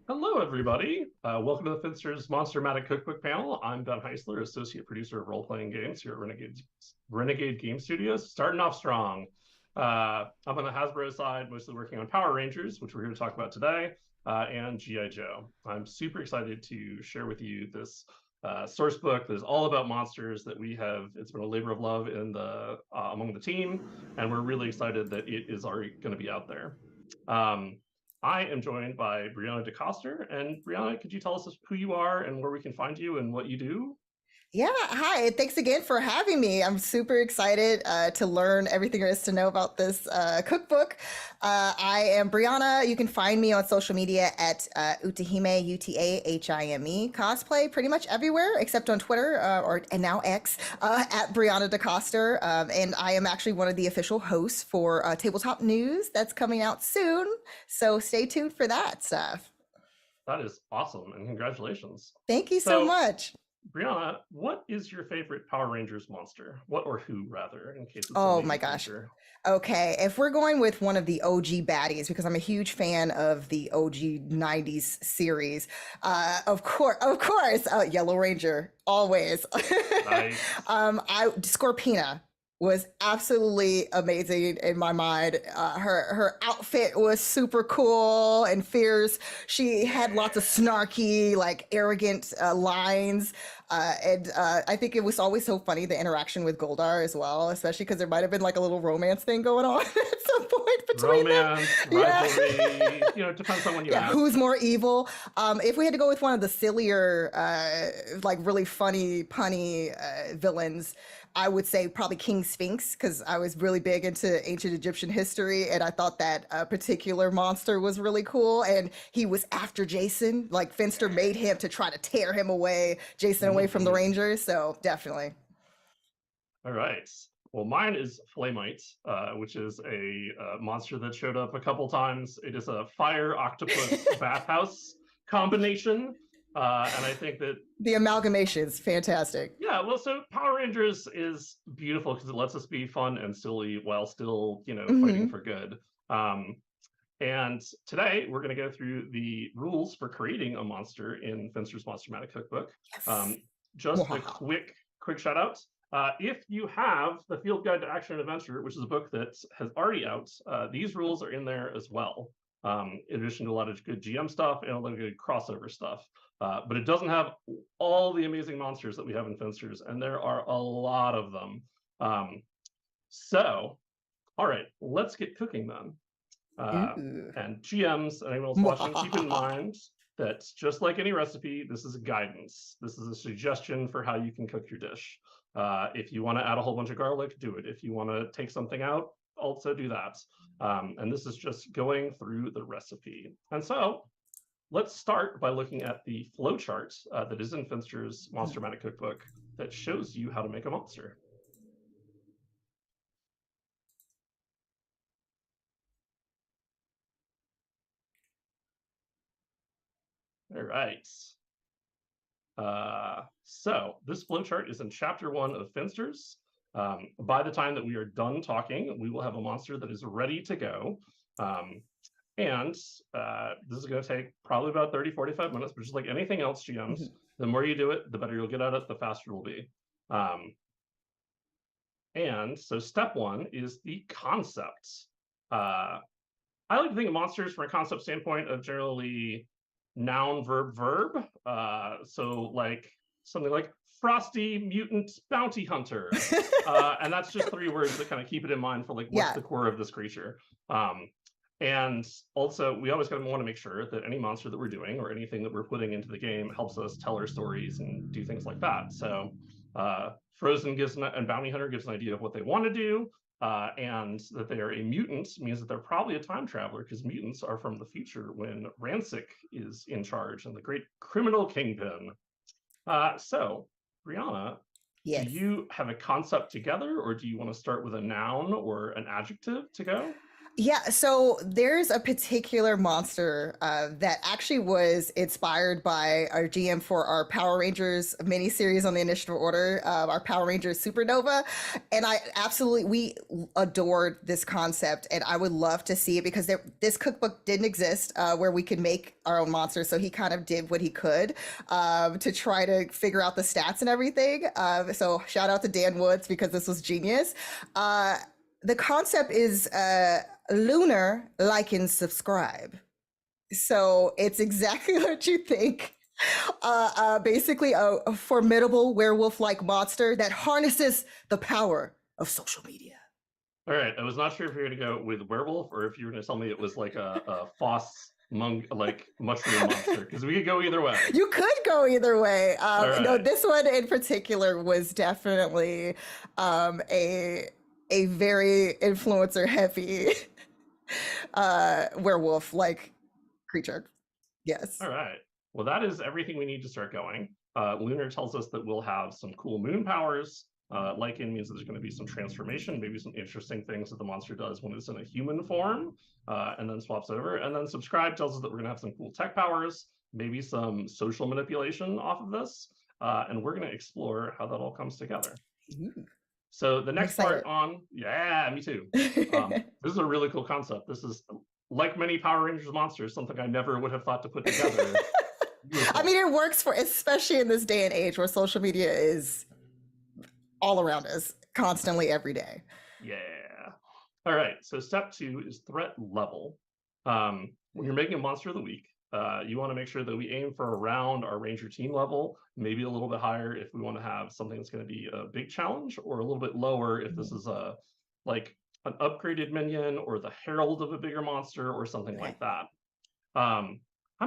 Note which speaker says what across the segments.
Speaker 1: Hello, everybody. Welcome to the Finster's Monster-Matic Cookbook panel. I'm Ben Heisler, Associate Producer of Roleplaying Games here at Renegade Game Studios, starting off strong. I'm on the Hasbro side, mostly working on Power Rangers, which we're here to talk about today, and G.I. Joe. I'm super excited to share with you this source book that is all about monsters that we have. It's been a labor of love in the among the team, and we're really excited that it is already going to be out there. I am joined by Brianna DeCoster. And Brianna, could you tell us who you are and where we can find you and what you do?
Speaker 2: Yeah, hi. Thanks again for having me. I'm super excited to learn everything there is to know about this cookbook. I am Brianna. You can find me on social media at Utahime, Utahime cosplay pretty much everywhere except on Twitter and now X at Brianna DeCoster. And I am actually one of the official hosts for Tabletop News that's coming out soon. So stay tuned for that stuff.
Speaker 1: That is awesome, and congratulations.
Speaker 2: Thank you so
Speaker 1: So,
Speaker 2: much.
Speaker 1: Brianna, what is your favorite Power Rangers monster? What or who, rather, in case it's a
Speaker 2: Oh my
Speaker 1: maybe
Speaker 2: gosh.
Speaker 1: creature?
Speaker 2: Okay, if we're going with one of the OG baddies, because I'm a huge fan of the OG '90s series, of course, Yellow Ranger, always.
Speaker 1: Nice.
Speaker 2: I Scorpina was absolutely amazing in my mind. Her outfit was super cool and fierce. She had lots of snarky, like arrogant lines. And I think it was always so funny the interaction with Goldar as well, especially because there might have been like a little romance thing going on at some point between them.
Speaker 1: Romance,
Speaker 2: Yeah.
Speaker 1: rivalry, it depends on when you
Speaker 2: Yeah,
Speaker 1: ask.
Speaker 2: who's more evil? If we had to go with one of the sillier, like really funny, punny villains, I would say probably King Sphinx, because I was really big into ancient Egyptian history, and I thought that particular monster was really cool. And he was after Jason, like Finster made him to try to tear him away, Jason away from the
Speaker 1: Mm-hmm.
Speaker 2: Rangers. So definitely.
Speaker 1: All right. Well, mine is Flamite, which is a monster that showed up a couple times. It is a fire octopus bathhouse combination. And I think that,
Speaker 2: The amalgamation is fantastic.
Speaker 1: yeah, well, so Power Rangers is beautiful because it lets us be fun and silly while still, fighting
Speaker 2: Hmm.
Speaker 1: for good. Um, and today we're going to go through the rules for creating a monster in Finster's Monster-Matic Cookbook.
Speaker 2: Yes.
Speaker 1: Um, just a
Speaker 2: Wow.
Speaker 1: quick shout out. If you have the Field Guide to Action and Adventure, which is a book that has already out, these rules are in there as well. In addition to a lot of good GM stuff and a lot of good crossover stuff. But it doesn't have all the amazing monsters that we have in Finsters, and there are a lot of them. So, all right, let's get cooking then. Uh,
Speaker 2: Ooh.
Speaker 1: and GMs and anyone else watching, keep in mind that just like any recipe, this is a guidance. This is a suggestion for how you can cook your dish. If you want to add a whole bunch of garlic, do it. If you want to take something out, also do that. And this is just going through the recipe. And so let's start by looking at the flowchart that is in Finster's Monster-Matic Cookbook that shows you how to make a monster. All right. So this flowchart is in chapter 1 of Finsters. By the time that we are done talking, we will have a monster that is ready to go. And this is going to take probably about 30-45 minutes, but just like anything else, GMs, the more you do it, the better you'll get at it, the faster it will be. And so step 1 is the concept. I like to think of monsters from a concept standpoint of generally noun, verb, verb. So like something like frosty mutant bounty hunter. And that's just 3 words that kind of keep it in mind for like what's
Speaker 2: Yeah.
Speaker 1: the core of this creature. And also, we always want to make sure that any monster that we're doing or anything that we're putting into the game helps us tell our stories and do things like that. So Frozen gives and Bounty Hunter gives an idea of what they want to do. And that they are a mutant means that they're probably a time traveler because mutants are from the future when Rancic is in charge and the great criminal kingpin. So, Brianna, do
Speaker 2: Yes.
Speaker 1: you have a concept together or do you want to start with a noun or an adjective to go?
Speaker 2: Yeah, so there's a particular monster that actually was inspired by our GM for our Power Rangers miniseries on the Initiative Order, our Power Rangers Supernova. And we adored this concept, and I would love to see it because this cookbook didn't exist where we could make our own monsters. So he kind of did what he could to try to figure out the stats and everything. So shout out to Dan Woods because this was genius. The concept is lunar, like, and subscribe. So it's exactly what you think. Basically, a formidable werewolf-like monster that harnesses the power of social media.
Speaker 1: All right, I was not sure if you were going to go with werewolf or if you were going to tell me it was like a like mushroom monster, because we could go either way.
Speaker 2: You could go either way.
Speaker 1: Right.
Speaker 2: No, this one in particular was definitely a very influencer heavy werewolf like creature. Yes.
Speaker 1: All right. Well, that is everything we need to start going. Lunar tells us that we'll have some cool moon powers. Lycan means that there's going to be some transformation, maybe some interesting things that the monster does when it's in a human form, and then swaps over. And then subscribe tells us that we're going to have some cool tech powers, maybe some social manipulation off of this, and we're going to explore how that all comes together.
Speaker 2: Ooh.
Speaker 1: So the next part on, yeah, me too. This is a really cool concept. This is, like many Power Rangers monsters, something I never would have thought to put together.
Speaker 2: I mean, it works for, especially in this day and age where social media is all around us constantly every day.
Speaker 1: Yeah. All right. So step 2 is threat level. When you're making a monster of the week, you want to make sure that we aim for around our Ranger team level, maybe a little bit higher if we want to have something that's going to be a big challenge, or a little bit lower if this is a like an upgraded minion or the herald of a bigger monster or something like that. I'm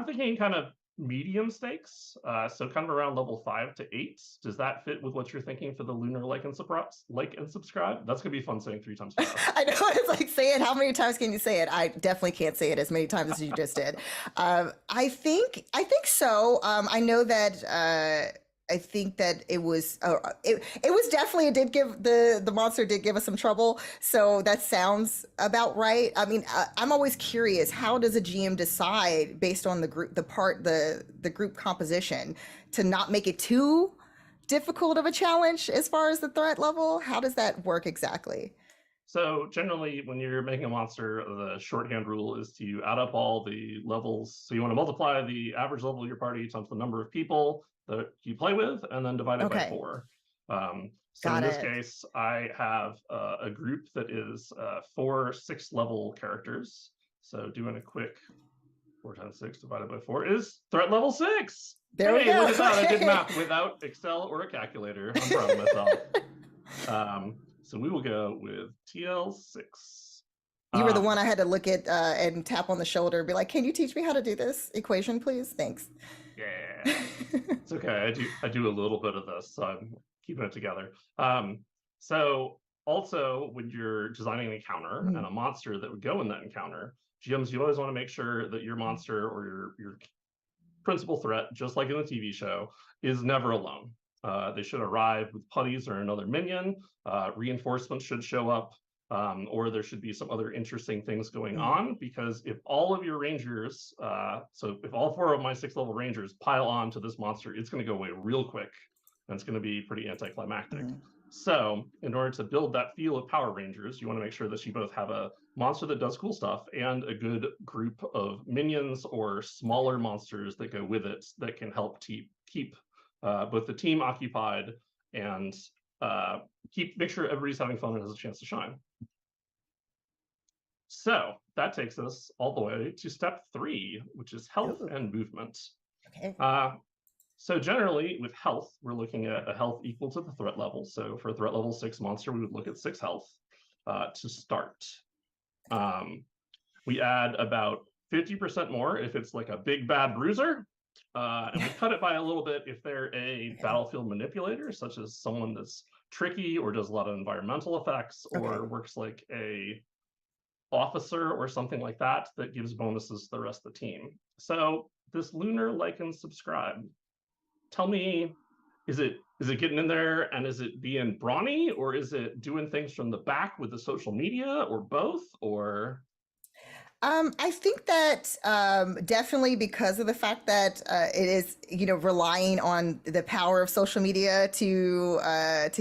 Speaker 1: thinking kind of medium stakes, so kind of around level 5 to 8. Does that fit with what you're thinking for the lunar like and subscribe? That's gonna be fun saying 3 times fast.
Speaker 2: I know, it's like, say it. How many times can you say it? I definitely can't say it as many times as you just did. I think so. I know that I think that it was definitely, it did give the monster did give us some trouble, so that sounds about right. I mean, I'm always curious, how does a GM decide based on the group composition to not make it too difficult of a challenge as far as the threat level? How does that work exactly?
Speaker 1: So generally, when you're making a monster, the shorthand rule is to add up all the levels. So you want to multiply the average level of your party times the number of people that you play with, and then divide it by 4. So in this case, I have a group that is 4 6-level characters. So doing a quick 4 times 6 divided by 4 is threat level 6.
Speaker 2: There we go.
Speaker 1: Look at that. I did math without Excel or a calculator. I'm proud of myself. So we will go with TL6.
Speaker 2: You were the one I had to look at and tap on the shoulder and be like, can you teach me how to do this equation, please? Thanks.
Speaker 1: Yeah. It's okay. I do a little bit of this, so I'm keeping it together. So also, when you're designing an encounter and a monster that would go in that encounter, GMs, you always want to make sure that your monster or your principal threat, just like in the TV show, is never alone. They should arrive with putties or another minion. Reinforcements should show up, or there should be some other interesting things going on, because if all of your rangers, so if all 4 of my 6-level rangers pile on to this monster, it's going to go away real quick, and it's going to be pretty anticlimactic. So in order to build that feel of Power Rangers, you want to make sure that you both have a monster that does cool stuff and a good group of minions or smaller monsters that go with it that can help keep both the team occupied and make sure everybody's having fun and has a chance to shine. So that takes us all the way to step 3, which is health and movement.
Speaker 2: Okay.
Speaker 1: So generally with health, we're looking at a health equal to the threat level. So for a threat level 6 monster, we would look at 6 health to start. We add about 50% more if it's like a big bad bruiser. And we cut it by a little bit if they're a battlefield manipulator, such as someone that's tricky or does a lot of environmental effects, or works like a officer or something like that gives bonuses to the rest of the team. So this lunar like and subscribe, tell me, is it getting in there and is it being brawny, or is it doing things from the back with the social media, or both? Or
Speaker 2: I think that definitely because of the fact that it is, relying on the power of social media to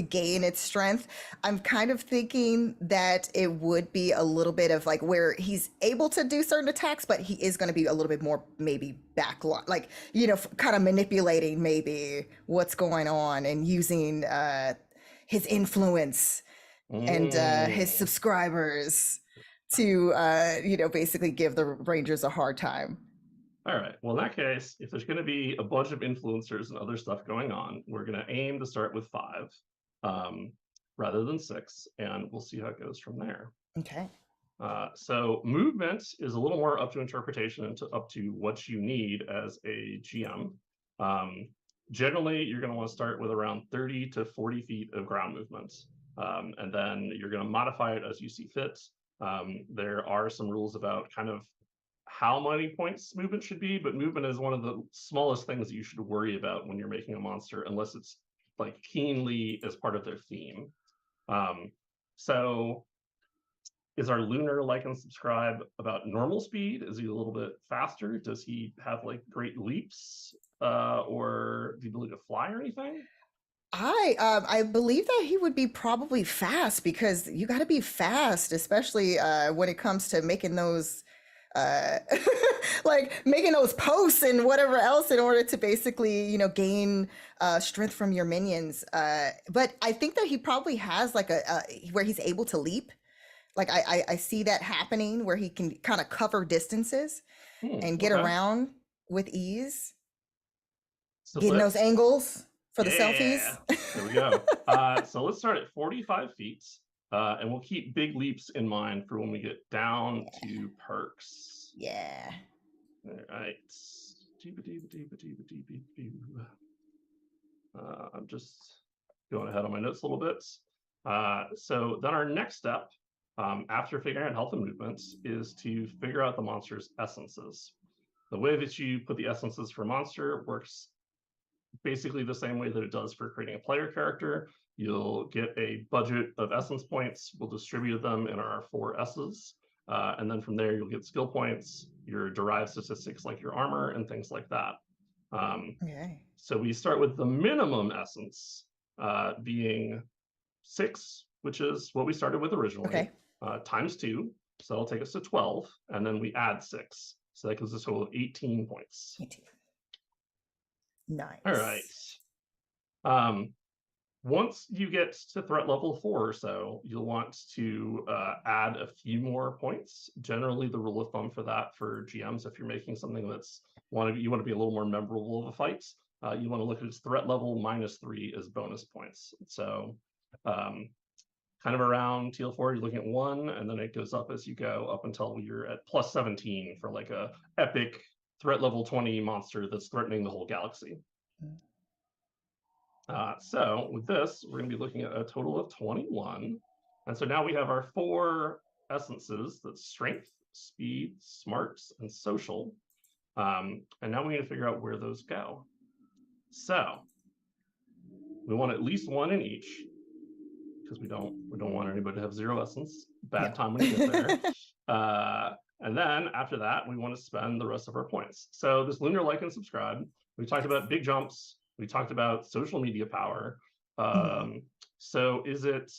Speaker 2: gain its strength. I'm kind of thinking that it would be a little bit of like where he's able to do certain attacks, but he is going to be a little bit more maybe backlog, like kind of manipulating maybe what's going on and using his influence and his
Speaker 1: Mm.
Speaker 2: subscribers to basically give the Rangers a hard time.
Speaker 1: All right. Well, in that case, if there's going to be a bunch of influencers and other stuff going on, we're going to aim to start with 5 rather than 6, and we'll see how it goes from there.
Speaker 2: Okay.
Speaker 1: So movement is a little more up to interpretation and up to what you need as a GM. Generally, you're going to want to start with around 30 to 40 feet of ground movement, and then you're going to modify it as you see fit. There are some rules about kind of how many points movement should be, but movement is one of the smallest things that you should worry about when you're making a monster, unless it's like keenly as part of their theme. So is our lunar like and subscribe about normal speed? Is he a little bit faster? Does he have like great leaps or the ability to fly or anything?
Speaker 2: I believe that he would be probably fast because you got to be fast, especially when it comes to making those uh like making those posts and whatever else in order to basically gain strength from your minions. But I think that he probably has like a where he's able to leap. Like I see that happening where he can kind of cover distances and get
Speaker 1: Okay.
Speaker 2: around with ease,
Speaker 1: So
Speaker 2: getting those angles for the selfies.
Speaker 1: There we go. So let's start at 45 feet, and we'll keep big leaps in mind for when we get down to perks.
Speaker 2: Yeah.
Speaker 1: All right. I'm just going ahead on my notes a little bit. So then our next step, after figuring out health and movements, is to figure out the monster's essences. The way that you put the essences for monster works basically the same way that it does for creating a player character. You'll get a budget of essence points. We'll distribute them in our 4 S's. And then from there, you'll get skill points, your derived statistics like your armor and things like that.
Speaker 2: Okay.
Speaker 1: So we start with the minimum essence being 6, which is what we started with originally,
Speaker 2: Okay.
Speaker 1: times 2. So that'll take us to 12. And then we add 6. So that gives us a total of 18 points.
Speaker 2: 18. Nice.
Speaker 1: All right. Once you get to threat level 4 or so, you'll want to add a few more points. Generally, the rule of thumb for that for GMs, if you're making something that's you want to be a little more memorable of a fight, you want to look at its threat level -3 as bonus points. So kind of around TL4, you're looking at 1, and then it goes up as you go up until you're at +17 for like a epic threat level 20 monster that's threatening the whole galaxy. So with this, we're going to be looking at a total of 21. And so now we have our 4 essences: that's strength, speed, smarts, and social. And now we need to figure out where those go. So we want at least 1 in each, because we don't want anybody to have 0 essence. Bad time when you get there. And then after that, we want to spend the rest of our points. So this lunar like and subscribe, we talked about big jumps. We talked about social media power. So is it,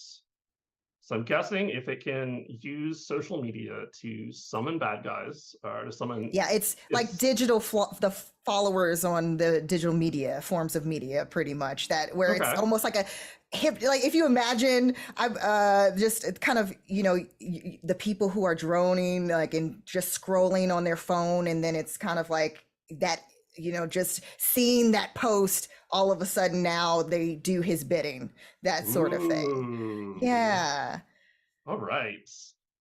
Speaker 1: so I'm guessing if it can use social media to summon bad guys or to summon.
Speaker 2: Yeah, it's like digital, the followers on the digital media, forms of media, pretty much, that where it's almost like a hip, like if you imagine, just kind of, the people who are droning, like, and just scrolling on their phone, and then it's kind of like that, just seeing that post, all of a sudden now they do his bidding, that sort of thing. Yeah.
Speaker 1: All right.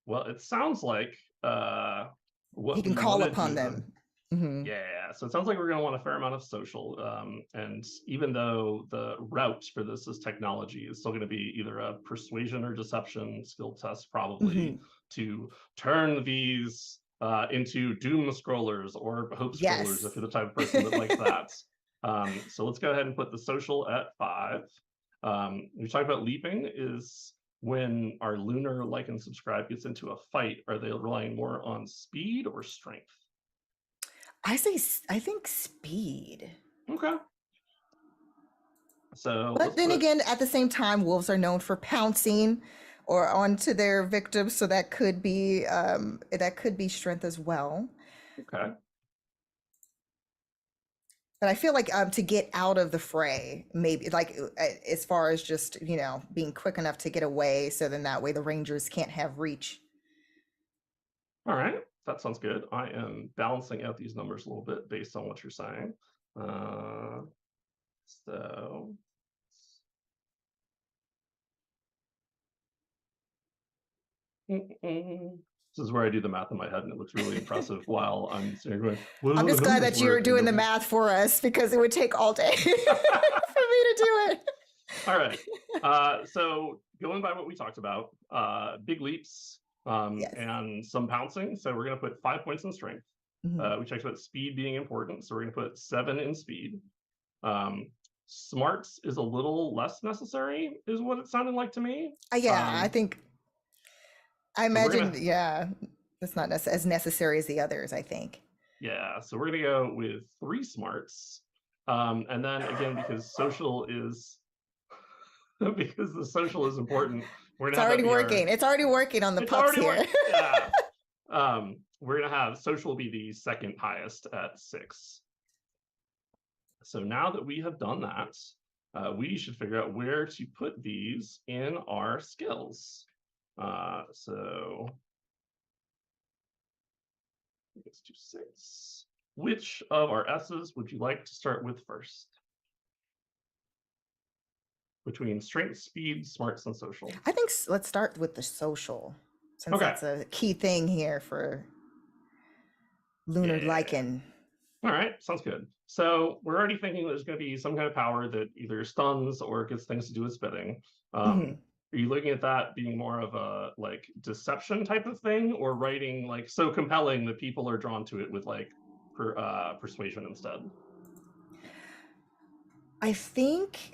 Speaker 1: Well, it sounds like what
Speaker 2: he can call upon them.
Speaker 1: Yeah, so it sounds like we're going to want a fair amount of social. And even though the route for this is technology, it's still going to be either a persuasion or deception skill test, probably, to turn these into doom scrollers or hope scrollers, if you're the type of person that likes that. So let's go ahead and put the social at 5. We talked about leaping is when our lunar like and subscribe gets into a fight, are they relying more on speed or strength?
Speaker 2: I think speed.
Speaker 1: Okay. So,
Speaker 2: But then again, at the same time, wolves are known for pouncing or onto their victims, so that could be strength as well.
Speaker 1: okay.
Speaker 2: But I feel like to get out of the fray, maybe like as far as just being quick enough to get away, so then that way the Rangers can't have reach.
Speaker 1: All right, that sounds good. I am balancing out these numbers a little bit based on what you're saying. So this is where I do the math in my head, and it looks really impressive while I'm sitting going, well,
Speaker 2: I'm just glad that you're doing the math for us, because it would take all day for me to do it.
Speaker 1: All right. So going by what we talked about, big leaps
Speaker 2: Yes.
Speaker 1: and some pouncing. So we're going to put 5 points in strength.
Speaker 2: Mhm.
Speaker 1: We talked about speed being important, so we're going to put 7 in speed. Smarts is a little less necessary, is what it sounded like to me.
Speaker 2: Yeah, I imagine, yeah, that's not as necessary as the others, I think.
Speaker 1: Yeah, so we're going to go with 3 smarts. And then again, because social is because the social is important, we're gonna
Speaker 2: It's already working. It's already working on the pups here.
Speaker 1: Yeah. We're gonna have social be the second highest at 6. So now that we have done that, we should figure out where to put these in our skills. So let's do 6. Which of our S's would you like to start with first? Between strength, speed, smarts, and social.
Speaker 2: I think let's start with the social, since that's a key thing here for lunar lichen.
Speaker 1: All right, sounds good. So we're already thinking there's going to be some kind of power that either stuns or gets things to do with spitting. Are you looking at that being more of a like deception type of thing, or writing like so compelling that people are drawn to it with like persuasion instead?
Speaker 2: I think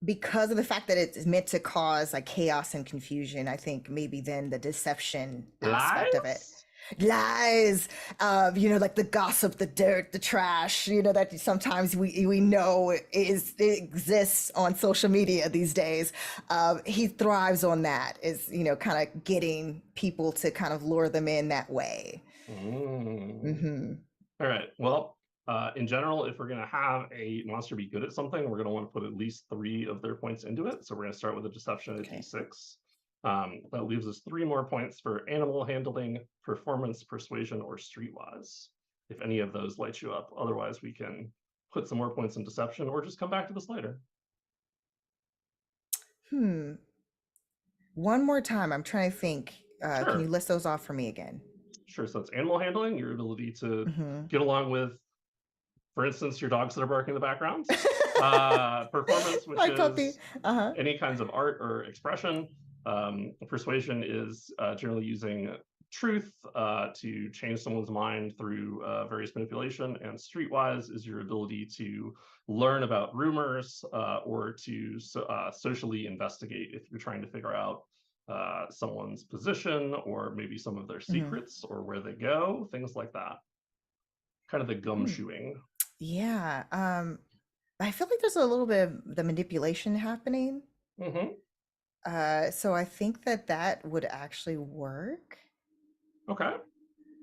Speaker 2: because of the fact that it's meant to cause like chaos and confusion, I think maybe then the deception aspect of it. Lies, like the gossip, the dirt, the trash, that sometimes we know it exists on social media these days. He thrives on that, is kind of getting people to kind of lure them in that way.
Speaker 1: All right, well, in general, if we're going to have a monster be good at something, we're going to want to put at least 3 of their points into it. So we're going to start with a deception at D6. That leaves us 3 more points for animal handling, performance, persuasion, or streetwise, if any of those light you up. Otherwise, we can put some more points in deception or just come back to this later.
Speaker 2: One more time. I'm trying to think.
Speaker 1: Sure.
Speaker 2: Can you list those off for me again?
Speaker 1: Sure. So it's animal handling, your ability to get along with, for instance, your dogs that are barking in the background. Performance, which is any kinds of art or expression. Persuasion is generally using truth to change someone's mind through various manipulation, and streetwise is your ability to learn about rumors or to socially investigate if you're trying to figure out someone's position or maybe some of their secrets or where they go, things like that. Kind of the gumshoeing.
Speaker 2: Yeah. I feel like there's a little bit of the manipulation happening. So I think that would actually work.
Speaker 1: Okay.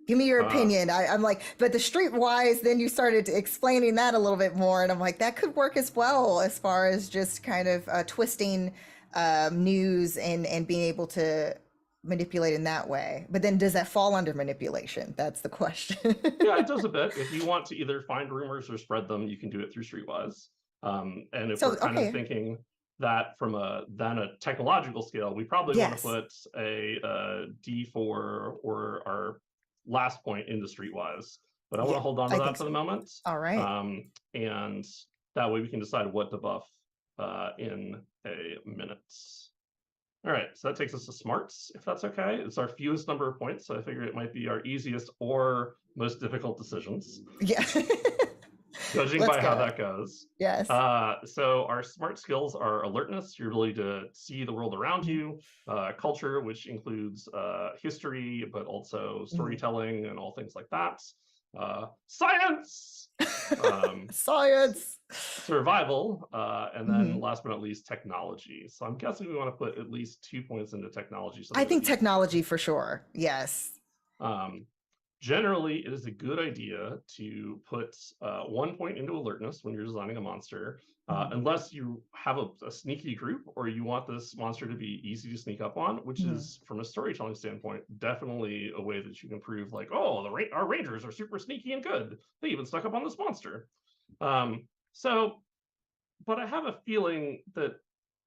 Speaker 2: Give me your opinion. I'm like, but the streetwise, then you started explaining that a little bit more, and I'm like, that could work as well, as far as just kind of twisting news and being able to manipulate in that way. But then does that fall under manipulation? That's the question.
Speaker 1: Yeah, it does a bit. If you want to either find rumors or spread them, you can do it through streetwise. And if we're kind of thinking that from a technological scale, we probably want to put a D4 or our last point into streetwise. But I want to hold on to that for the moment.
Speaker 2: All right.
Speaker 1: And that way we can decide what to buff in a minute. All right, so that takes us to smarts, if that's okay. It's our fewest number of points, so I figure it might be our easiest or most difficult decisions.
Speaker 2: Yeah.
Speaker 1: Judging
Speaker 2: Let's
Speaker 1: by how
Speaker 2: go.
Speaker 1: that goes.
Speaker 2: Yes.
Speaker 1: So our smart skills are alertness, your ability to see the world around you, culture, which includes history, but also storytelling and all things like that. Science!
Speaker 2: Science!
Speaker 1: Survival, and then last but not least, technology. So I'm guessing we want to put at least 2 points into technology. So
Speaker 2: I think technology for sure. Yes.
Speaker 1: Generally, it is a good idea to put 1 point into alertness when you're designing a monster, unless you have a sneaky group or you want this monster to be easy to sneak up on, which is, from a storytelling standpoint, definitely a way that you can prove, like, oh, our Rangers are super sneaky and good. They even snuck up on this monster. But I have a feeling that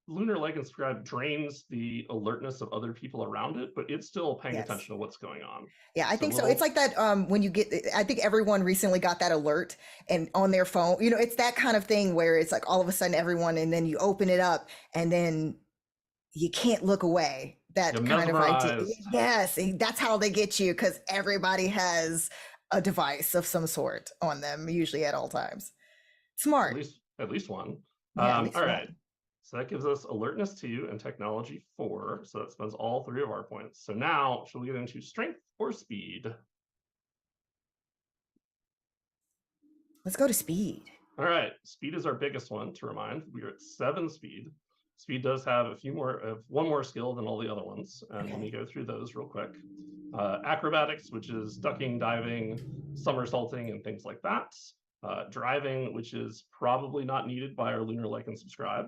Speaker 1: Lunar Like and Scribe drains the alertness of other people around it, but it's still paying attention to what's going on.
Speaker 2: Yeah, I think so. It's like that when you get, I think everyone recently got that alert and on their phone, you know, it's that kind of thing where it's like all of a sudden everyone, and then you open it up and then you can't look away. That kind of idea. Yes, that's how they get you, because everybody has a device of some sort on them, usually at all times. Smart.
Speaker 1: At least one.
Speaker 2: Yeah,
Speaker 1: all right. So that gives us alertness 2 and technology 4. So that spends all 3 of our points. So now, shall we get into strength or speed?
Speaker 2: Let's go to speed.
Speaker 1: All right. Speed is our biggest one, to remind. We are at 7 speed. Speed does have one more skill than all the other ones. And let me go through those real quick. Acrobatics, which is ducking, diving, somersaulting, and things like that. Driving, which is probably not needed by our Lunar Like and Subscribe.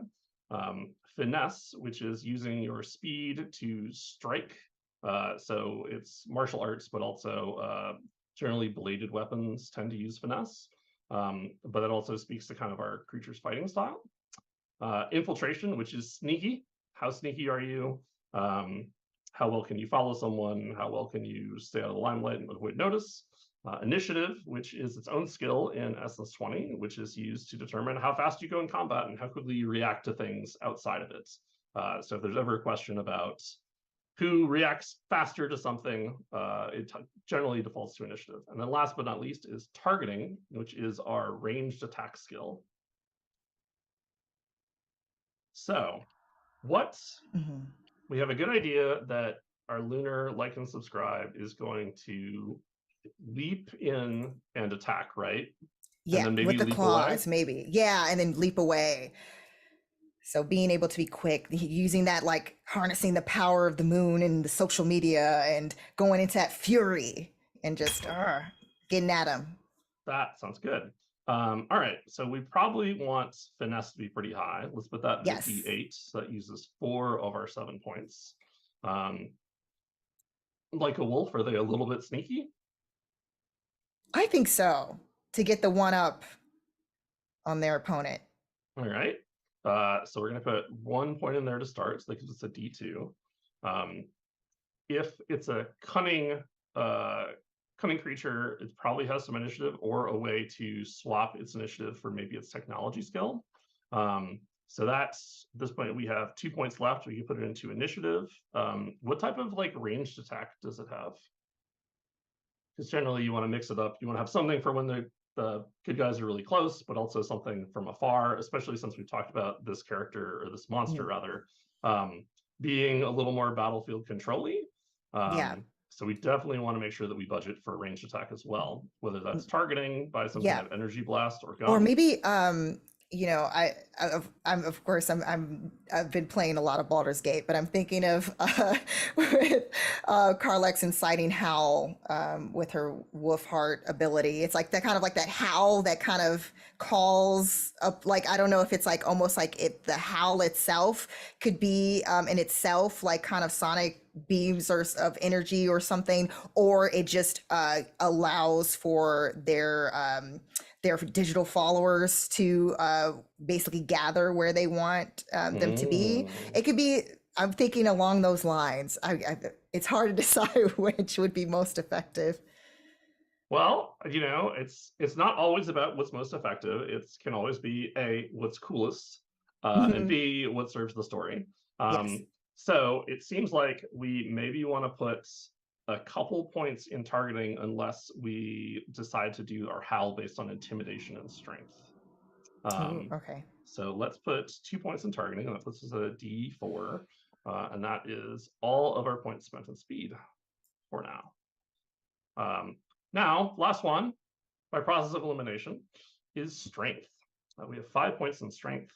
Speaker 1: Finesse, which is using your speed to strike. So it's martial arts, but also generally bladed weapons tend to use finesse. But it also speaks to kind of our creature's fighting style. Infiltration, which is sneaky. How sneaky are you? How well can you follow someone? How well can you stay out of the limelight and avoid notice? Initiative, which is its own skill in SS20, which is used to determine how fast you go in combat and how quickly you react to things outside of it. So if there's ever a question about who reacts faster to something, it generally defaults to initiative. And then last but not least is targeting, which is our ranged attack skill. So we have a good idea that our Lunar Like and Subscribe is going to leap in and attack, right?
Speaker 2: Yeah, and then maybe with the claws, maybe. Yeah, and then leap away. So being able to be quick, using that, like harnessing the power of the moon and the social media and going into that fury and just getting at them.
Speaker 1: That sounds good. All right, so we probably want finesse to be pretty high. Let's put that at D8. So that uses 4 of our 7 points. Like a wolf, are they a little bit sneaky?
Speaker 2: I think so, to get the 1-up on their opponent.
Speaker 1: All right. So we're going to put 1 point in there to start. So that gives us a D2. If it's a cunning creature, it probably has some initiative or a way to swap its initiative for maybe its technology skill. So that's, at this point, we have 2 points left. We can put it into initiative. What type of like ranged attack does it have? Because generally you want to mix it up. You want to have something for when the good guys are really close, but also something from afar, especially since we've talked about this character, or this monster rather, being a little more battlefield control-y. So we definitely want to make sure that we budget for a ranged attack as well, whether that's targeting by some kind of energy blast or gun.
Speaker 2: Or maybe you know, I'm of course I've been playing a lot of Baldur's Gate, but I'm thinking of with Carlex inciting Howl with her wolf heart ability. It's like that kind of like that howl that kind of calls up, like, I don't know if it's like almost like the howl itself could be in itself like kind of sonic beams or of energy or something, or it just allows for their digital followers to basically gather where they want them to be. It could be, I'm thinking along those lines. It's hard to decide which would be most effective.
Speaker 1: Well, you know, it's not always about what's most effective. It can always be A, what's coolest, and B, what serves the story. So it seems like we maybe want to put a couple points in targeting unless we decide to do our howl based on intimidation and strength.
Speaker 2: Ooh, okay.
Speaker 1: So let's put 2 points in targeting, and that puts us at a D4, and that is all of our points spent in speed for now. Now, last one, by process of elimination, is strength. We have 5 points in strength.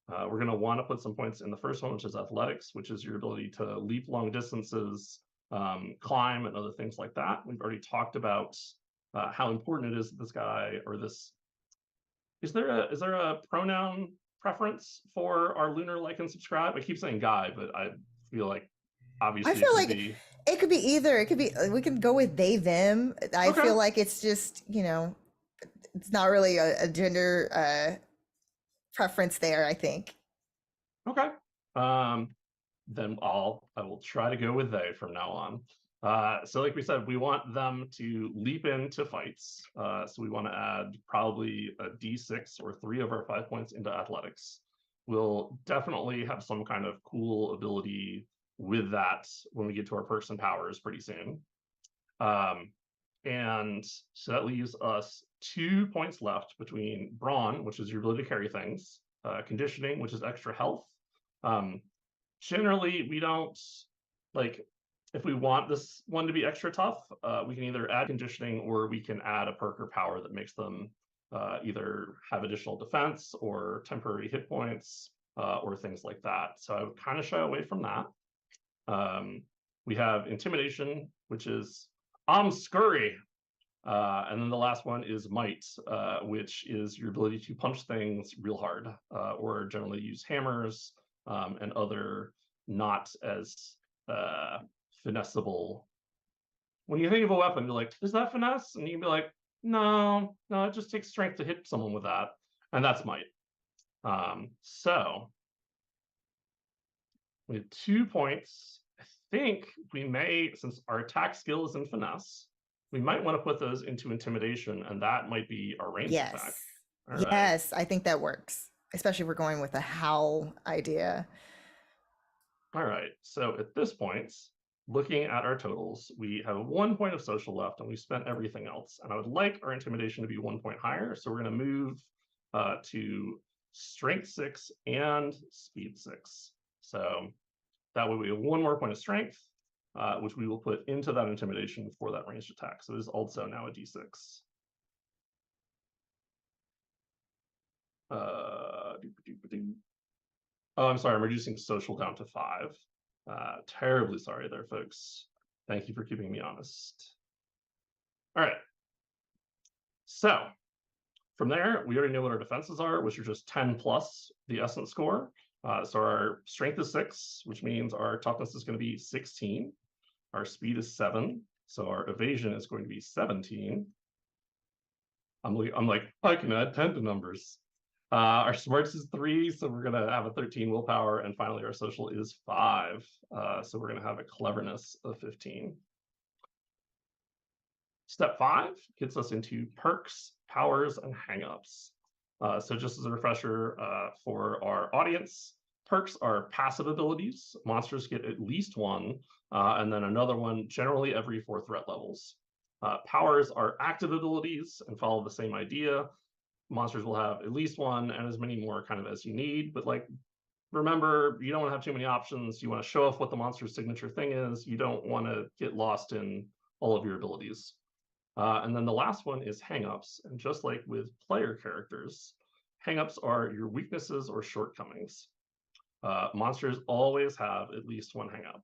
Speaker 1: We're going to want to put some points in the first one, which is athletics, which is your ability to leap long distances, climb, and other things like that. We've already talked about how important it is that this guy or this. Is there a pronoun preference for our lunar like and subscribe? I keep saying guy, but I feel like obviously
Speaker 2: I feel like it could be either. It could be, we can go with they, them. I
Speaker 1: Okay.
Speaker 2: feel like it's just, it's not really a gender preference there, I think.
Speaker 1: Okay. Then I will try to go with they from now on. So like we said, we want them to leap into fights. So we want to add probably a D6 or 3 of our 5 points into athletics. We'll definitely have some kind of cool ability with that when we get to our perks and powers pretty soon. And so that leaves us 2 points left between brawn, which is your ability to carry things, conditioning, which is extra health. Generally, we don't if we want this one to be extra tough, we can either add conditioning or we can add a perk or power that makes them either have additional defense or temporary hit points or things like that. So I would kind of shy away from that. We have intimidation, which is scurry. And then the last one is might, which is your ability to punch things real hard or generally use hammers and other not as finessable. When you think of a weapon, you're like, is that finesse? And you can be like, no, it just takes strength to hit someone with that. And that's might. So with 2 points, I think we may, since our attack skill is in finesse, we might want to put those into intimidation, and that might be our ranged attack.
Speaker 2: All yes, right. I think that works, especially if we're going with a howl idea.
Speaker 1: All right, so at this point, looking at our totals, we have 1 point of social left, and we spent everything else. And I would like our intimidation to be 1 point higher, so we're going to move to strength 6 and speed 6. So that way we have 1 more point of strength, which we will put into that intimidation for that ranged attack. So it is also now a D6. Oh, I'm sorry, I'm reducing social down to 5. Terribly sorry there, folks. Thank you for keeping me honest. All right. So from there, we already know what our defenses are, which are just 10 plus the essence score. So our strength is 6, which means our toughness is going to be 16. Our speed is 7, so our evasion is going to be 17. I'm like, I can add 10 to numbers. Our smarts is 3, so we're going to have a 13 willpower, and finally our social is 5, so we're going to have a cleverness of 15. Step 5 gets us into perks, powers, and hangups. So just as a refresher for our audience, perks are passive abilities. Monsters get at least 1, and then another one generally every 4 threat levels. Powers are active abilities and follow the same idea. Monsters will have at least 1 and as many more kind of as you need, but remember, you don't want to have too many options. You want to show off what the monster's signature thing is. You don't want to get lost in all of your abilities. And then the last one is hangups. And just like with player characters, hangups are your weaknesses or shortcomings. Monsters always have at least 1 hangup.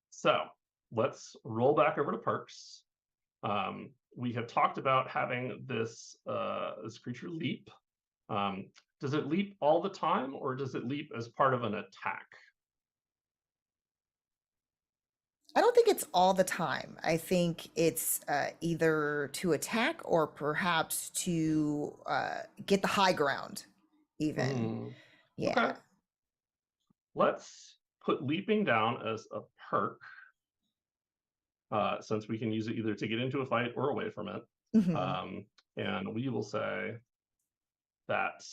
Speaker 1: So let's roll back over to perks. We have talked about having this creature leap. Does it leap all the time, or does it leap as part of an attack?
Speaker 2: I don't think it's all the time. I think it's either to attack or perhaps to get the high ground, even. Yeah.
Speaker 1: Okay. Let's put leaping down as a perk, since we can use it either to get into a fight or away from it. And we will say that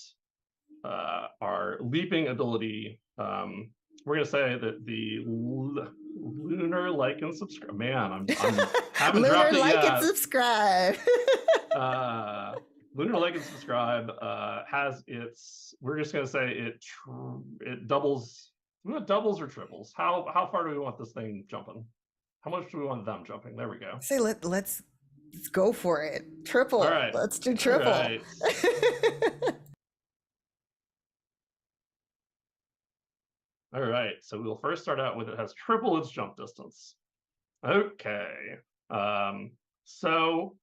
Speaker 1: our leaping ability, we're going to say that the Lunar, like, and subscribe. Man, I'm haven't
Speaker 2: Lunar,
Speaker 1: dropped it
Speaker 2: like,
Speaker 1: yet.
Speaker 2: and subscribe.
Speaker 1: Lunar, like, and subscribe has its. We're just gonna say it doubles. We want doubles or triples. How far do we want this thing jumping? How much do we want them jumping? There we go.
Speaker 2: Say let's go for it. Triple.
Speaker 1: All right.
Speaker 2: Let's do triple.
Speaker 1: All right. All right, so we'll first start out with it has triple its jump distance. Okay, so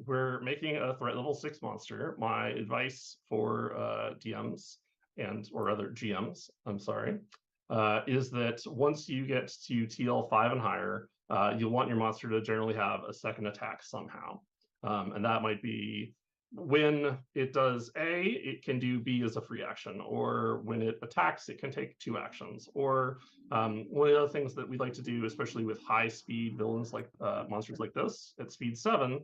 Speaker 1: we're making a threat level 6 monster. My advice for DMs or other GMs, I'm sorry, is that once you get to TL 5 and higher, you'll want your monster to generally have a second attack somehow, and that might be when it does A, it can do B as a free action, or when it attacks, it can take 2 actions. Or one of the other things that we like to do, especially with high speed villains like monsters like this at speed 7,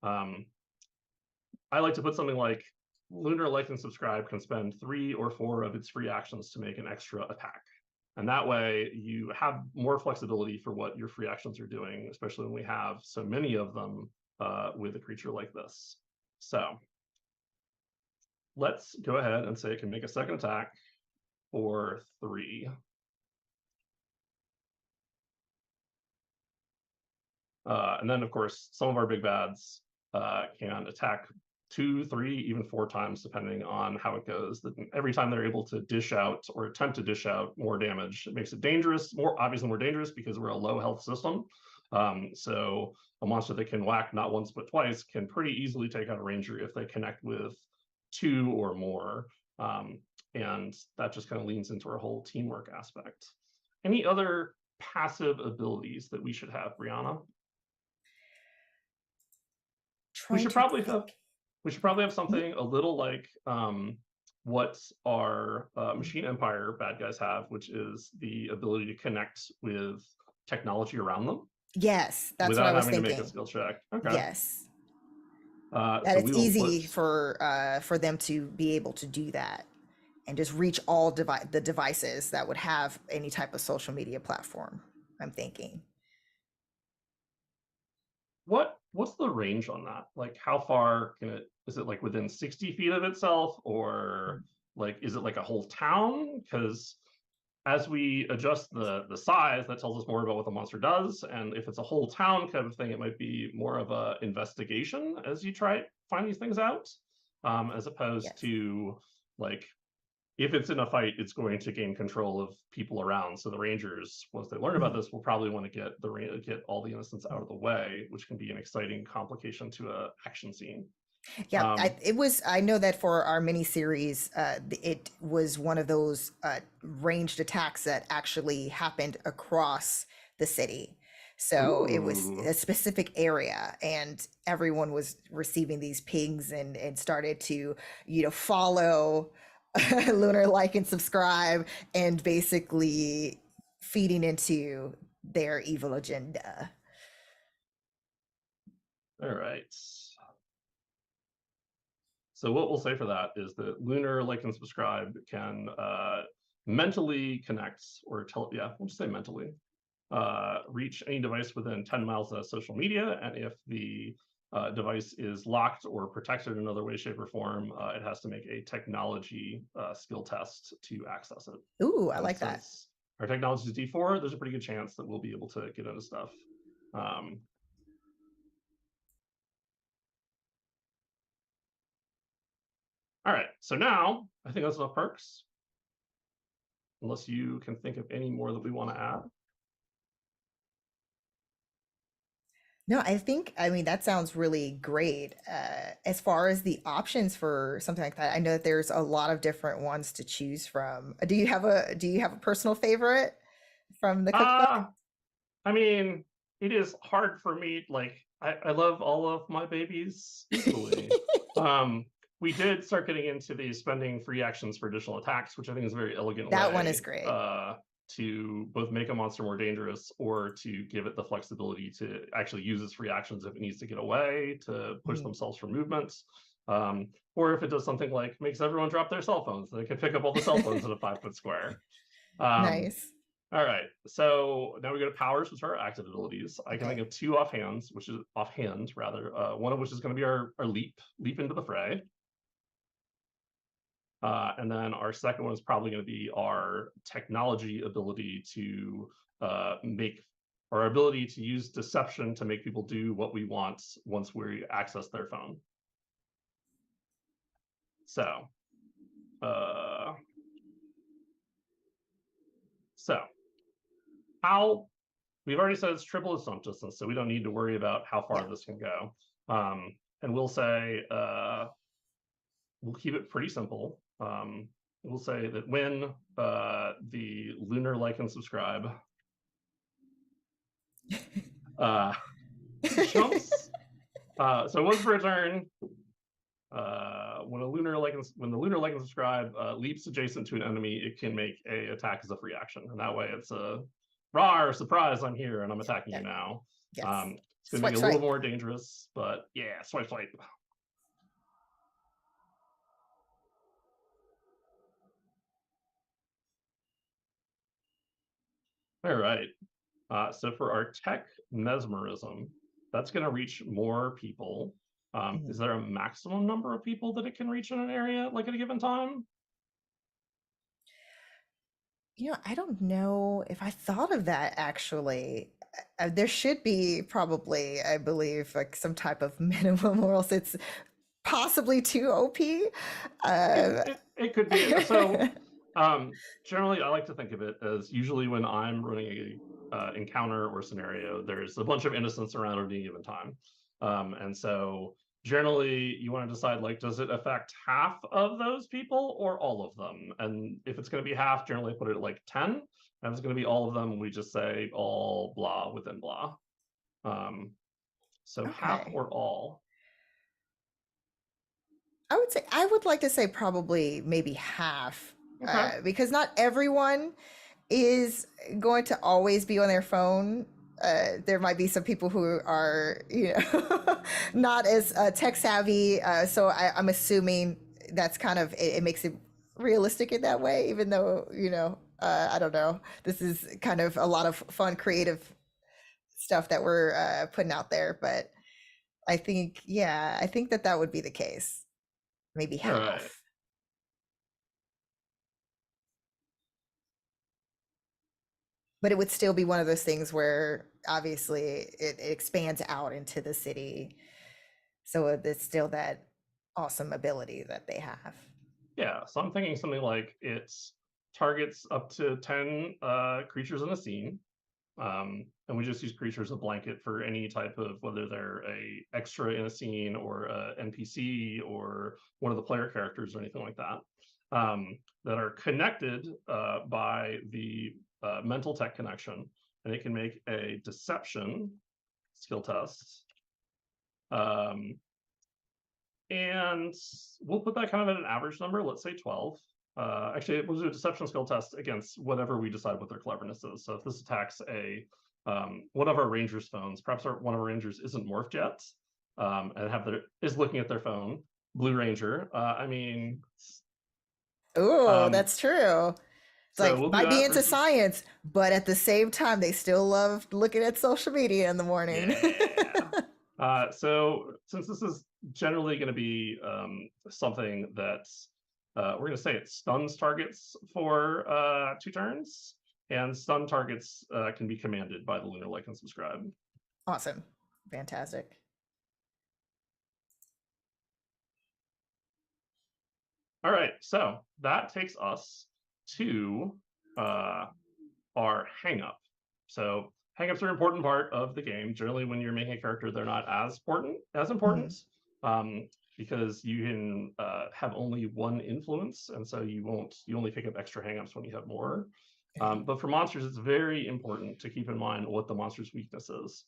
Speaker 1: I like to put something like Lunar, like, and subscribe can spend 3 or 4 of its free actions to make an extra attack. And that way you have more flexibility for what your free actions are doing, especially when we have so many of them with a creature like this. So let's go ahead and say it can make a second attack for 3. And then, of course, some of our big bads can attack 2, 3, even 4 times, depending on how it goes. Every time they're able to dish out or attempt to dish out more damage, it makes it dangerous, obviously more dangerous because we're a low health system. So a monster that can whack not once but twice can pretty easily take out a ranger if they connect with 2 or more. And that just kind of leans into our whole teamwork aspect. Any other passive abilities that we should have, Brianna? We should probably have something a little like what our Machine Empire bad guys have, which is the ability to connect with technology around them.
Speaker 2: Yes, that's what I was thinking.
Speaker 1: Without having to make a skill check. Okay.
Speaker 2: Yes.
Speaker 1: That
Speaker 2: it's easy for them to be able to do that and just reach all the devices that would have any type of social media platform, I'm thinking.
Speaker 1: What's the range on that? Like, how far is it like within 60 feet of itself, or like is it like a whole town? Because as we adjust the size, that tells us more about what the monster does. And if it's a whole town kind of thing, it might be more of a investigation as you try to find these things out, as opposed to like, if it's in a fight, it's going to gain control of people around. So the Rangers, once they learn about this, will probably want to get all the innocents out of the way, which can be an exciting complication to a action scene.
Speaker 2: Yeah, I know that for our mini series, it was one of those ranged attacks that actually happened across the city. So it was a specific area, and everyone was receiving these pings and started to, follow Lunar, like, and subscribe, and basically feeding into their evil agenda.
Speaker 1: All right. So what we'll say for that is that Lunar, like, and subscribe can mentally connect, or we'll just say mentally, reach any device within 10 miles of social media. And if the device is locked or protected in another way, shape, or form, it has to make a technology skill test to access it.
Speaker 2: Ooh, I like that.
Speaker 1: Our technology is D4, there's a pretty good chance that we'll be able to get into stuff. All right, so now I think that's enough perks. Unless you can think of any more that we want to add.
Speaker 2: No, I mean, that sounds really great. As far as the options for something like that, I know that there's a lot of different ones to choose from. Do you have a personal favorite from the cookbook?
Speaker 1: I mean, it is hard for me. Like, I love all of my babies equally. We did start getting into the spending free actions for additional attacks, which I think is a very elegant way.
Speaker 2: That one is great.
Speaker 1: To both make a monster more dangerous, or to give it the flexibility to actually use its free actions if it needs to get away, to push themselves for movements. Or if it does something like makes everyone drop their cell phones, they can pick up all the cell phones in a 5-foot square.
Speaker 2: Nice.
Speaker 1: All right. So now we go to powers, which are our active abilities. I can think of two offhand, rather. One of which is going to be our leap into the fray. And then our second one is probably going to be our technology ability to make, or our ability to use deception to make people do what we want once we access their phone. So, how, we've already said it's triple assault distance, so we don't need to worry about how far this can go. And we'll say, we'll keep it pretty simple. We'll say that when the lunar like and subscribe jumps, so once per turn, when the lunar like and subscribe leaps adjacent to an enemy, it can make a attack as a free action, and that way it's a rawr, surprise, I'm here and I'm attacking you now.
Speaker 2: Yes.
Speaker 1: It's gonna make it a little more dangerous, but yeah, swipe. All right. So for our tech mesmerism, that's going to reach more people. Is there a maximum number of people that it can reach in an area, like at a given time?
Speaker 2: I don't know if I thought of that actually. There should be probably, I believe, like some type of minimum, or else it's possibly too OP.
Speaker 1: It could be. So generally, I like to think of it as usually when I'm running a encounter or scenario, there's a bunch of innocents around at any given time. And so generally you want to decide, like, does it affect half of those people or all of them? And if it's going to be half, generally put it at like 10. And if it's going to be all of them, we just say all blah within blah. So half or all.
Speaker 2: I would like to say probably maybe half, because not everyone is going to always be on their phone. There might be some people who are, not as tech savvy. So I'm assuming that's kind of, it makes it realistic in that way, even though, I don't know. This is kind of a lot of fun, creative stuff that we're putting out there. But I think that would be the case. Maybe half. Right. But it would still be one of those things where obviously it expands out into the city. So it's still that awesome ability that they have.
Speaker 1: Yeah, so I'm thinking something like it targets up to 10 creatures in a scene. And we just use creatures as a blanket for any type of, whether they're a extra in a scene or a NPC or one of the player characters or anything like that, that are connected by the mental tech connection. And it can make a deception skill test. And we'll put that kind of at an average number, let's say 12. Actually, we'll do a deception skill test against whatever we decide what their cleverness is. So if this attacks one of our Rangers' phones, perhaps one of our Rangers isn't morphed yet, and is looking at their phone, Blue Ranger.
Speaker 2: That's true. It's so like, might be into science, but at the same time, they still love looking at social media in the morning.
Speaker 1: Yeah. So since this is generally going to be something that we're going to say it stuns targets for 2 turns, and stun targets can be commanded by the lunar like and subscribe.
Speaker 2: Awesome. Fantastic.
Speaker 1: All right, so that takes us to our hang-up. So hang-ups are an important part of the game. Generally, when you're making a character, they're not as important, because you can have only one influence, and so you only pick up extra hang-ups when you have more. But for monsters, it's very important to keep in mind what the monster's weakness is,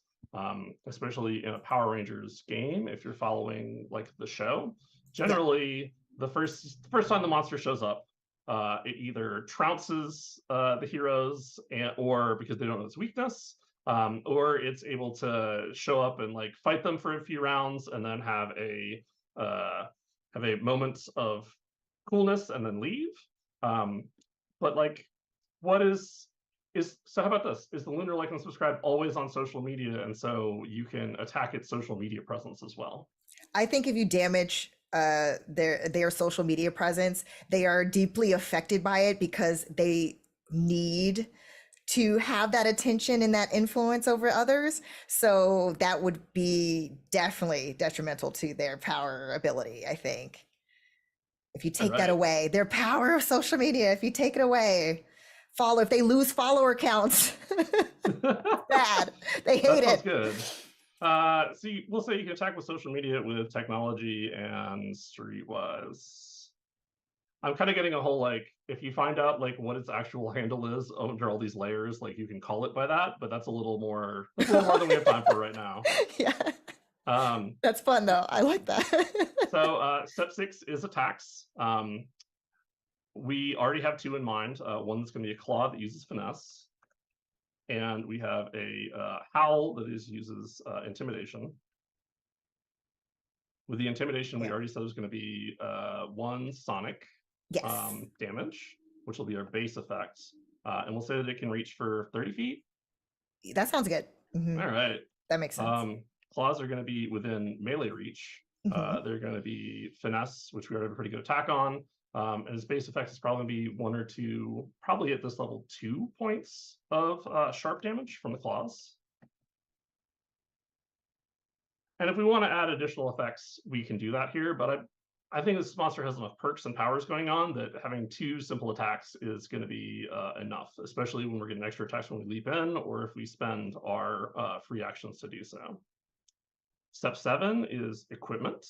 Speaker 1: especially in a Power Rangers game. If you're following like the show, generally the first time the monster shows up, it either trounces the heroes, or because they don't know its weakness, or it's able to show up and like fight them for a few rounds and then have a moment of coolness and then leave. But like, what is So how about this? Is the lunar like and subscribe always on social media, and so you can attack its social media presence as well?
Speaker 2: I think if you damage their social media presence, they are deeply affected by it because they need to have that attention and that influence over others. So that would be definitely detrimental to their power ability, I think. If you
Speaker 1: All
Speaker 2: take that
Speaker 1: right.
Speaker 2: away, their power of social media, if you take it away, if they lose follower counts, bad. They
Speaker 1: That
Speaker 2: hate
Speaker 1: sounds
Speaker 2: it.
Speaker 1: good. We'll say you can attack with social media, with technology, and streetwise. I'm kind of getting a whole, like, if you find out like what its actual handle is under all these layers, like you can call it by that, but that's a little more than we have time for right now.
Speaker 2: Yeah.
Speaker 1: Um,
Speaker 2: That's fun though. I like that.
Speaker 1: Step 6 is attacks. We already have 2 in mind. One that's going to be a claw that uses finesse, and we have a howl that uses intimidation. With the intimidation, we already said there's going to be 1 sonic damage, which will be our base effect. And we'll say that it can reach for 30 feet.
Speaker 2: That sounds good.
Speaker 1: All right.
Speaker 2: That makes sense.
Speaker 1: Claws are going to be within melee reach. They're going to be finesse, which we already have a pretty good attack on. And his base effect is probably going to be 1 or 2, probably at this level, 2 points of sharp damage from the claws. And if we want to add additional effects, we can do that here. But I think this monster has enough perks and powers going on that having 2 simple attacks is going to be enough, especially when we're getting extra attacks when we leap in, or if we spend our free actions to do so. Step 7 is equipment,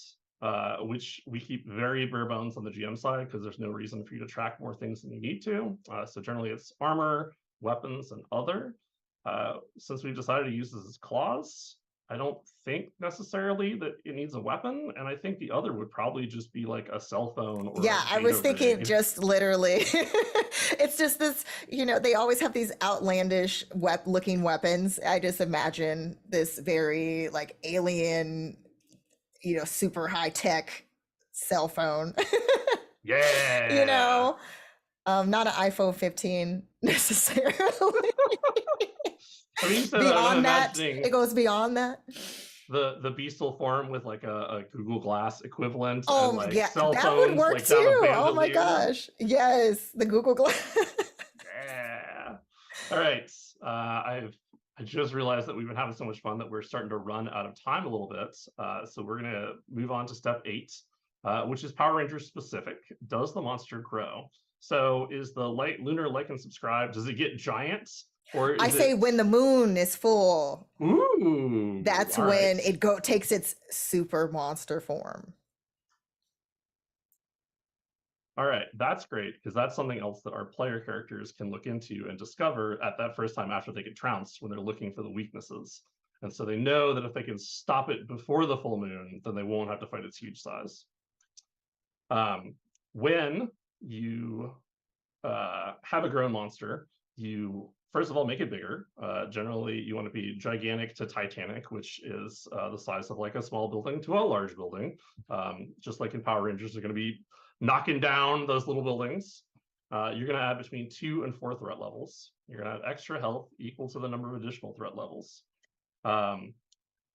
Speaker 1: which we keep very bare bones on the GM side because there's no reason for you to track more things than you need to. So generally it's armor, weapons, and other. Since we've decided to use this as claws, I don't think necessarily that it needs a weapon, and I think the other would probably just be like a cell phone. Or
Speaker 2: I was thinking just literally. It's just this, they always have these outlandish looking weapons. I just imagine this very like alien, super high tech cell phone.
Speaker 1: Yeah.
Speaker 2: Not an iPhone 15 necessarily.
Speaker 1: I mean,
Speaker 2: beyond that, it goes beyond that.
Speaker 1: The beastal form with like a Google Glass equivalent.
Speaker 2: Oh,
Speaker 1: and, like,
Speaker 2: yeah,
Speaker 1: cell
Speaker 2: that
Speaker 1: phones,
Speaker 2: would work
Speaker 1: like,
Speaker 2: too. Oh my gosh. Yes, the Google Glass.
Speaker 1: Yeah. All right. I just realized that we've been having so much fun that we're starting to run out of time a little bit. So we're going to move on to step 8, which is Power Rangers specific. Does the monster grow? So is the lunar like and subscribe, does it get giant? Or
Speaker 2: I say when the moon is full.
Speaker 1: Ooh.
Speaker 2: That's when it takes its super monster form.
Speaker 1: All right, that's great, because that's something else that our player characters can look into and discover at that first time after they get trounced, when they're looking for the weaknesses. And so they know that if they can stop it before the full moon, then they won't have to fight its huge size. When you have a grown monster, you first of all make it bigger. Generally, you want to be gigantic to titanic, which is the size of like a small building to a large building. Just like in Power Rangers, they're going to be knocking down those little buildings. You're going to add between 2 and 4 threat levels. You're going to add extra health equal to the number of additional threat levels.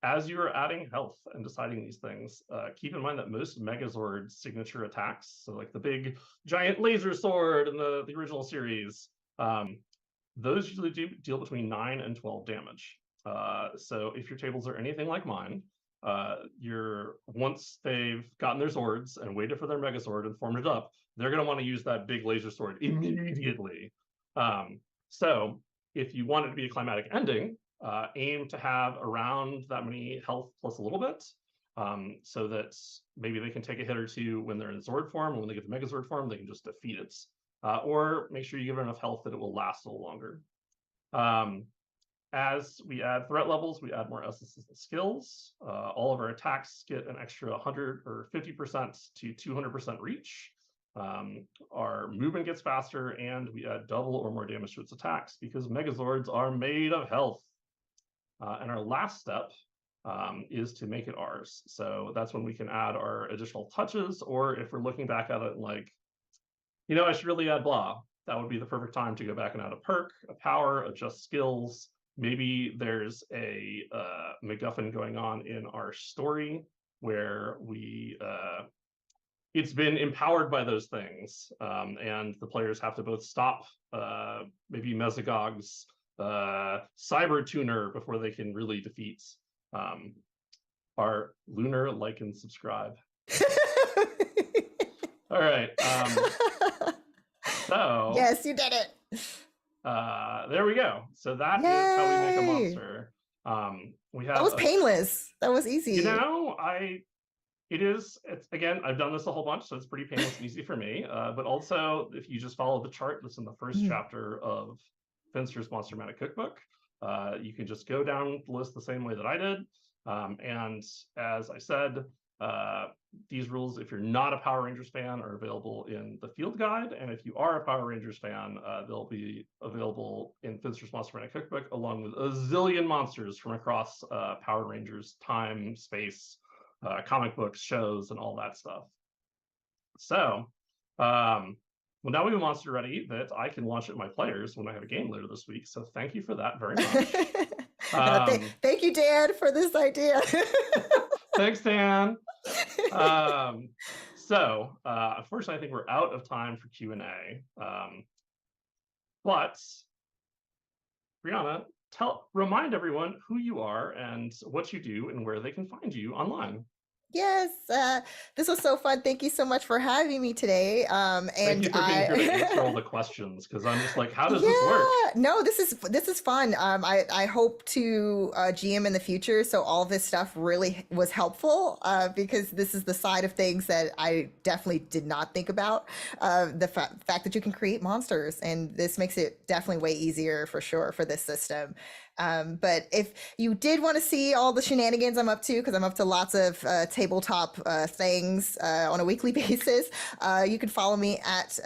Speaker 1: As you are adding health and deciding these things, keep in mind that most Megazord signature attacks, so like the big giant laser sword in the original series, those usually deal between 9 and 12 damage. So if your tables are anything like mine, once they've gotten their swords and waited for their Megazord and formed it up, they're going to want to use that big laser sword immediately. So if you want it to be a climatic ending, aim to have around that many health plus a little bit, so that maybe they can take a hit or 2 when they're in Zord form, and when they get the Megazord form, they can just defeat it. Or make sure you give it enough health that it will last a little longer. As we add threat levels, we add more essences and skills. All of our attacks get an extra 100 or 50% to 200% reach. Our movement gets faster, and we add double or more damage to its attacks because Megazords are made of health. And our last step is to make it ours. So that's when we can add our additional touches, or if we're looking back at it like, I should really add blah. that would be the perfect time to go back and add a perk, a power, adjust skills. Maybe there's a MacGuffin going on in our story where it's been empowered by those things, and the players have to both stop maybe Mesogog's cyber tuner before they can really defeat our lunar. Like and subscribe. All right. So
Speaker 2: yes, you did it.
Speaker 1: There we go. So that is how we make a monster.
Speaker 2: That was painless. That was easy.
Speaker 1: You know, it's again, I've done this a whole bunch, so it's pretty painless and easy for me. But also, if you just follow the chart that's in the first chapter of Finster's Monster-Matic Cookbook, you can just go down the list the same way that I did. And as I said, these rules, if you're not a Power Rangers fan, are available in the field guide. And if you are a Power Rangers fan, they'll be available in Finster's Monster-Matic Cookbook, along with a zillion monsters from across Power Rangers time, space, comic books, shows, and all that stuff. So, well, now we have a monster ready that I can launch at my players when I have a game later this week. So thank you for that very much.
Speaker 2: Thank you, Dan, for this idea.
Speaker 1: Thanks, Dan. So unfortunately, I think we're out of time for Q&A. But Brianna, remind everyone who you are and what you do and where they can find you online.
Speaker 2: Yes, this was so fun. Thank you so much for having me today.
Speaker 1: Thank you for being here to answer all the questions, because I'm just like, how does this work?
Speaker 2: No, this is fun. I hope to GM in the future, so all this stuff really was helpful, because this is the side of things that I definitely did not think about. The fact that you can create monsters, and this makes it definitely way easier for sure for this system. But if you did want to see all the shenanigans I'm up to, because I'm up to lots of tabletop things on a weekly basis, you can follow me at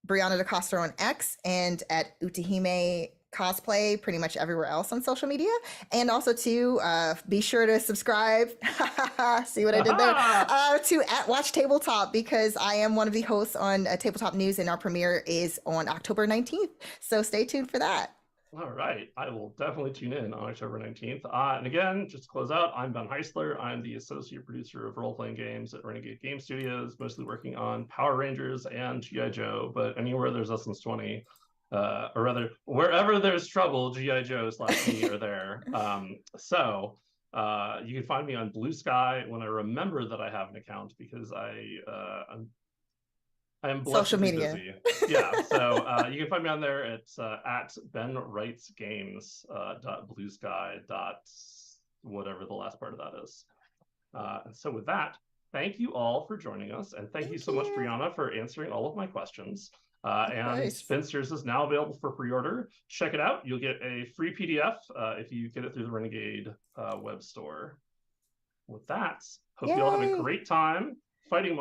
Speaker 2: Brianna DeCoster on X and at Utahime Cosplay pretty much everywhere else on social media. And also to be sure to subscribe, see what I did there, to at Watch Tabletop, because I am one of the hosts on Tabletop News, and our premiere is on October 19th. So stay tuned for that.
Speaker 1: All right, I will definitely tune in on October 19th. And again, just to close out, I'm Ben Heisler. I'm the associate producer of role-playing games at Renegade Game Studios, mostly working on Power Rangers and G.I. Joe, but anywhere there's Essence 20, or rather, wherever there's trouble, G.I. Joe / me are there. So you can find me on Blue Sky when I remember that I have an account, because I'm
Speaker 2: social media.
Speaker 1: Busy. Yeah, so you can find me on there. It's at Ben Writes Games .bluesky. Whatever the last part of that is. And so with that, thank you all for joining us, and thank you so much, Brianna, for answering all of my questions. And Finster's is now available for pre-order. Check it out. You'll get a free PDF if you get it through the Renegade web store. With that, hope you all have a great time fighting monsters.